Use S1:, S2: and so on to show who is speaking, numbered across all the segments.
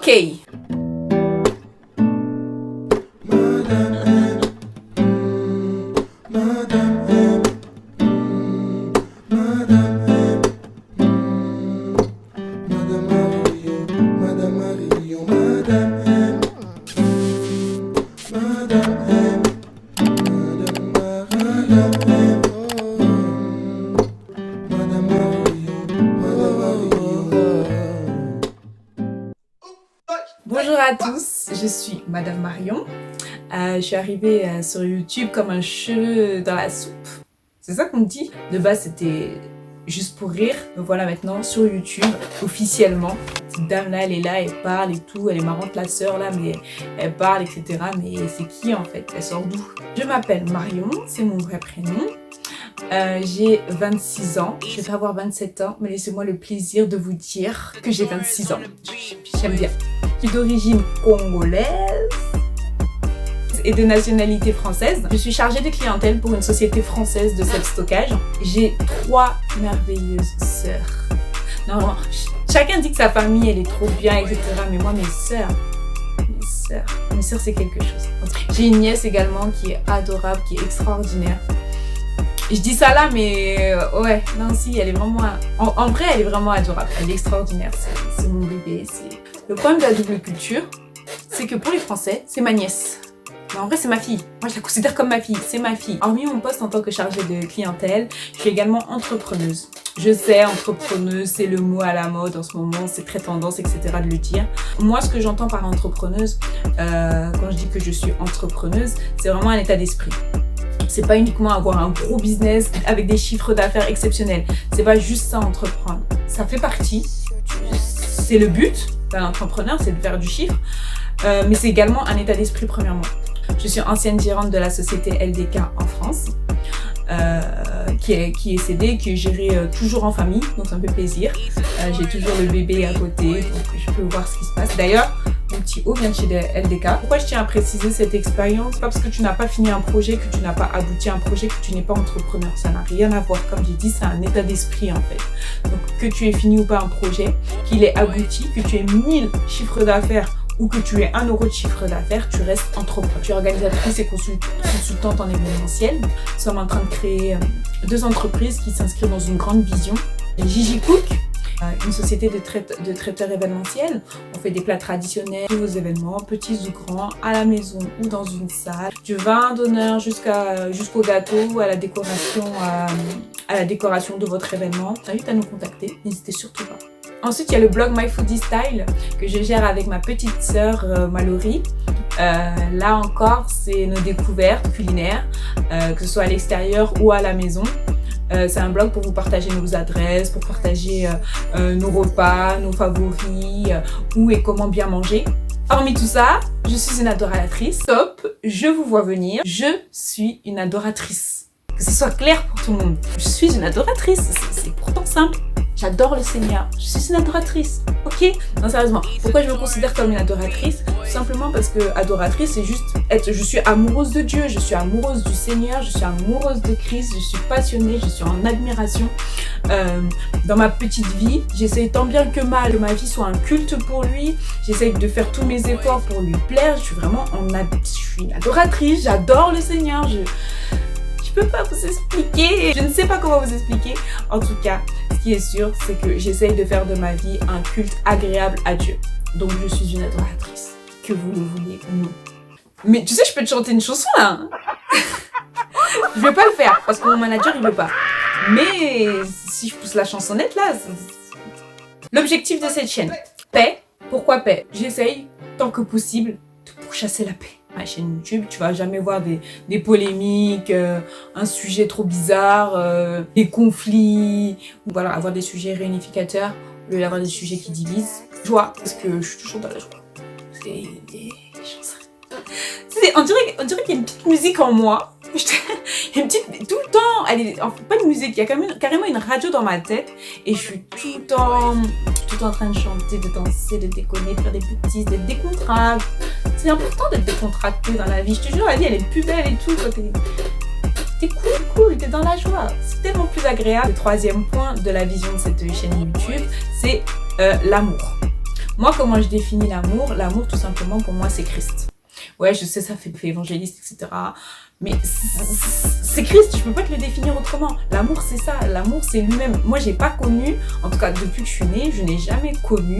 S1: Ok. Bonjour à tous, je suis Madame Marion. Je suis arrivée sur YouTube comme un cheveu dans la soupe. C'est ça qu'on me dit. De base, c'était juste pour rire. Me voilà maintenant sur YouTube, officiellement. Cette dame-là, elle est là, elle parle et tout. Elle est marrante, la sœur là, mais elle parle, etc. Mais c'est qui en fait? Elle sort d'où? Je m'appelle Marion, c'est mon vrai prénom. J'ai 26 ans, je vais pas avoir 27 ans, mais laissez-moi le plaisir de vous dire que j'ai 26 ans. J'aime bien. Je suis d'origine congolaise et de nationalité française. Je suis chargée de clientèle pour une société française de self-stockage. J'ai 3 merveilleuses sœurs. Non, chacun dit que sa famille elle est trop bien, etc. Mais moi, mes sœurs c'est quelque chose. J'ai une nièce également qui est adorable, qui est extraordinaire. Je dis ça là, mais ouais, non, si, elle est vraiment... En vrai, elle est vraiment adorable. Elle est extraordinaire. C'est mon bébé. Le problème de la double culture, c'est que pour les Français, c'est ma nièce. Mais en vrai, c'est ma fille. Moi, je la considère comme ma fille. C'est ma fille. Hormis mon poste en tant que chargée de clientèle, je suis également entrepreneuse. Je sais, entrepreneuse, c'est le mot à la mode en ce moment. C'est très tendance, etc. de le dire. Moi, ce que j'entends par entrepreneuse, quand je dis que je suis entrepreneuse, c'est vraiment un état d'esprit. C'est pas uniquement avoir un gros business avec des chiffres d'affaires exceptionnels. C'est pas juste ça, entreprendre. Ça fait partie. C'est le but d'un entrepreneur, c'est de faire du chiffre. Mais c'est également un état d'esprit, premièrement. Je suis ancienne gérante de la société LDK en France, qui est cédée, qui est gérée toujours en famille, donc ça me fait plaisir. J'ai toujours le bébé à côté, donc je peux voir ce qui se passe. D'ailleurs, mon petit haut vient de chez LDK. Pourquoi je tiens à préciser cette expérience? Pas parce que tu n'as pas fini un projet, que tu n'as pas abouti à un projet, que tu n'es pas entrepreneur. Ça n'a rien à voir. Comme j'ai dit, c'est un état d'esprit en fait. Donc que tu aies fini ou pas un projet, qu'il ait abouti, que tu aies 1000 chiffres d'affaires ou que tu aies 1 euro de chiffre d'affaires, tu restes entrepreneur. Tu es organisatrice et consultante en événementiel. Nous sommes en train de créer 2 entreprises qui s'inscrivent dans une grande vision. Gigi Cook, une société de traiteurs événementiels. On fait des plats traditionnels, tous vos événements, petits ou grands, à la maison ou dans une salle. Du vin d'honneur jusqu'au gâteau, à la décoration de votre événement. Je t'invite à nous contacter, n'hésitez surtout pas. Ensuite, il y a le blog My Foodie Style que je gère avec ma petite sœur Mallory. Là encore, c'est nos découvertes culinaires, que ce soit à l'extérieur ou à la maison. C'est un blog pour vous partager nos adresses, pour partager nos repas, nos favoris, où et comment bien manger. Hormis tout ça, je suis une adoratrice. Top, je vous vois venir. Je suis une adoratrice. Que ce soit clair pour tout le monde. Je suis une adoratrice, c'est pourtant simple. J'adore le Seigneur, je suis une adoratrice, ok? Non, sérieusement, pourquoi je me considère comme une adoratrice? Tout simplement parce que adoratrice, c'est juste être, je suis amoureuse de Dieu, je suis amoureuse du Seigneur, je suis amoureuse de Christ, je suis passionnée, je suis en admiration. Dans ma petite vie, j'essaye tant bien que mal que ma vie soit un culte pour lui, j'essaye de faire tous mes efforts pour lui plaire, je suis vraiment je suis une adoratrice, j'adore le Seigneur, je peux pas vous expliquer, je ne sais pas comment vous expliquer. En tout cas, ce qui est sûr, c'est que j'essaye de faire de ma vie un culte agréable à Dieu. Donc je suis une adoratrice, que vous le vouliez ou non. Mais tu sais, je peux te chanter une chanson là, hein. Je vais pas le faire parce que mon manager il veut pas. Mais si je pousse la chansonnette là, l'objectif de cette chaîne, paix. Pourquoi paix? J'essaye tant que possible de pourchasser la paix. Ma chaîne YouTube, tu vas jamais voir des polémiques, un sujet trop bizarre, des conflits, ou voilà, avoir des sujets réunificateurs au lieu d'avoir des sujets qui divisent. Joie, parce que je suis toujours dans la joie. C'est des chansons. On dirait qu'il y a une petite musique en moi. Il y a une petite, tout le temps, enfin, pas une musique, il y a carrément une radio dans ma tête et je suis tout le temps en train de chanter, de danser, de déconner, de faire des bêtises, d'être décontracté. C'est important d'être décontracté dans la vie. Je te jure, la vie elle est plus belle et tout. T'es cool, t'es dans la joie. C'est tellement plus agréable. Le 3e point de la vision de cette chaîne YouTube, c'est l'amour. Moi, comment je définis l'amour? L'amour, tout simplement, pour moi, c'est Christ. Ouais, je sais, ça fait évangéliste, etc. Mais c'est Christ, je peux pas te le définir autrement. L'amour, c'est ça. L'amour, c'est lui-même. Moi, j'ai pas connu, en tout cas, depuis que je suis née, je n'ai jamais connu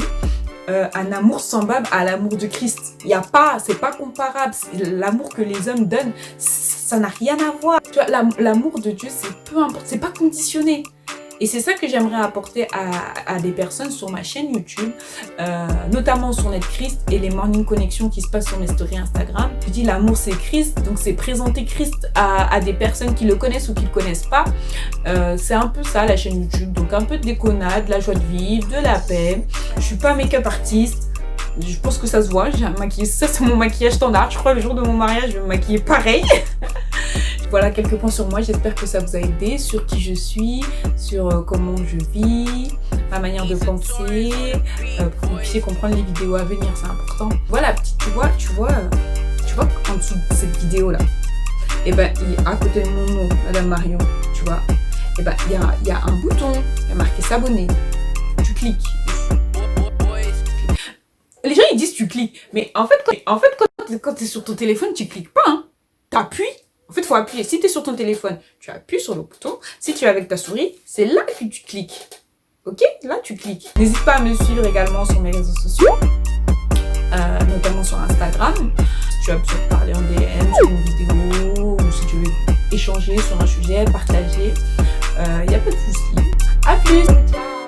S1: un amour semblable à l'amour de Christ. Il y a pas, c'est pas comparable. L'amour que les hommes donnent, ça n'a rien à voir. Tu vois, l'amour de Dieu, c'est peu importe, c'est pas conditionné. Et c'est ça que j'aimerais apporter à des personnes sur ma chaîne YouTube, notamment sur Net Christ et les Morning Connection qui se passent sur mes stories Instagram. Je dis l'amour c'est Christ, donc c'est présenter Christ à des personnes qui le connaissent ou qui le connaissent pas. C'est un peu ça la chaîne YouTube, donc un peu de déconnade, de la joie de vivre, de la paix. Je suis pas make-up artiste. Je pense que ça se voit, j'ai un maquillage, ça c'est mon maquillage standard. Je crois le jour de mon mariage, je vais me maquiller pareil. Voilà quelques points sur moi, j'espère que ça vous a aidé, sur qui je suis, sur comment je vis, ma manière de penser, pour que vous puissiez comprendre les vidéos à venir, c'est important. Voilà, tu vois en dessous de cette vidéo là, et ben à côté de mon nom, Madame Marion, tu vois, et ben il y a un bouton, il y a marqué s'abonner, tu cliques. Les gens ils disent tu cliques, mais en fait quand tu es sur ton téléphone, tu cliques pas, hein. T'appuies. En fait, il faut appuyer. Si tu es sur ton téléphone, tu appuies sur le bouton. Si tu es avec ta souris, c'est là que tu cliques. Ok? Là, tu cliques. N'hésite pas à me suivre également sur mes réseaux sociaux, notamment sur Instagram. Si tu as besoin de parler en DM sur une vidéo, ou si tu veux échanger sur un sujet, partager, il n'y a pas de souci. À plus! Ciao!